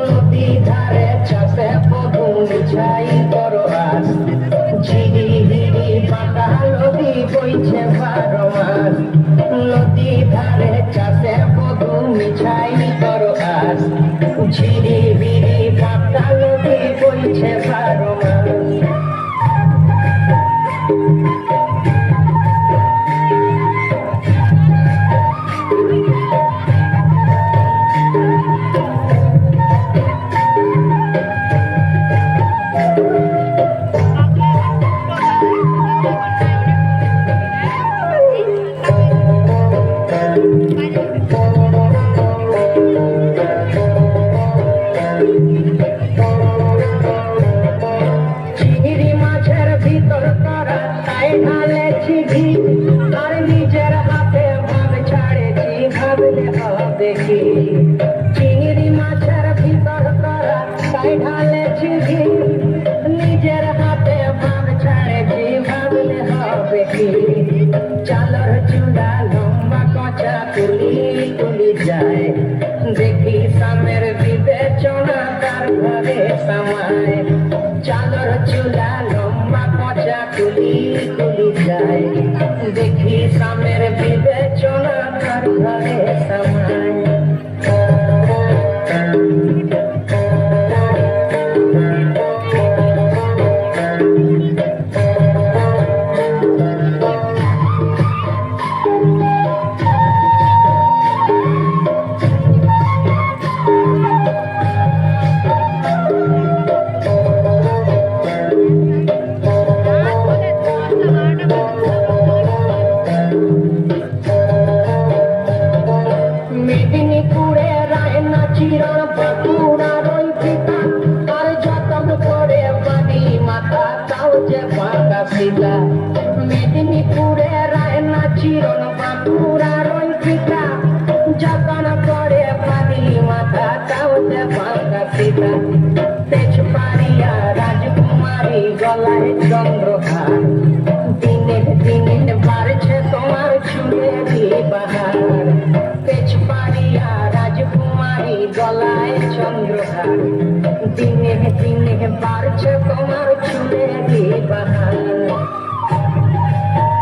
নদী ধারে চাষে বধু মিছাই করো আস ঝিরি বিরি পাতা নদী বইছে 12 মাস। চিংড়ি মাছের ভিতর করা তাই ঢালেছি ঘি আর নিজের হাতে ভাব ছাড়েছি ভাবলে হবে কি। চিংড়ি মাছের ভিতর করা তাই ঢালেছি ঘি নিজের হাতে ভাব ছাড়েছি ভাবলে হবে কি। চালর চুলা লম্বা কচা তুলি তুলি যায় দেখি সামের বিবেচনা তার ঘরে সামায়। চালর চুলা লম্বা কচা তুলি তুলি যায় দেখি সামের বিবেচনা তার ঘরে সামায়। মেদিনীপুরে রায়না চিরণ বাঁকুড়ার ওই পিতা আর যতন করে বাড়ি মাথা তাও যে বাঁকা সীতা। মেদিনীপুরে রায়না চিরণ বাঁকুড়ার ওই পিতা যতন করে বাড়ি মাথা তাও যে বাঁকা সীতা। তেজপাড়িয়া রাজকুমারী গলায় চন্দ্রহার দিনে দিনে বাড়ছে তোমার চুলেরই বাহার। তেজপাড়িয়া রাজকুমারী গলায় চন্দ্রহার দিনে দিনে বাড়ছে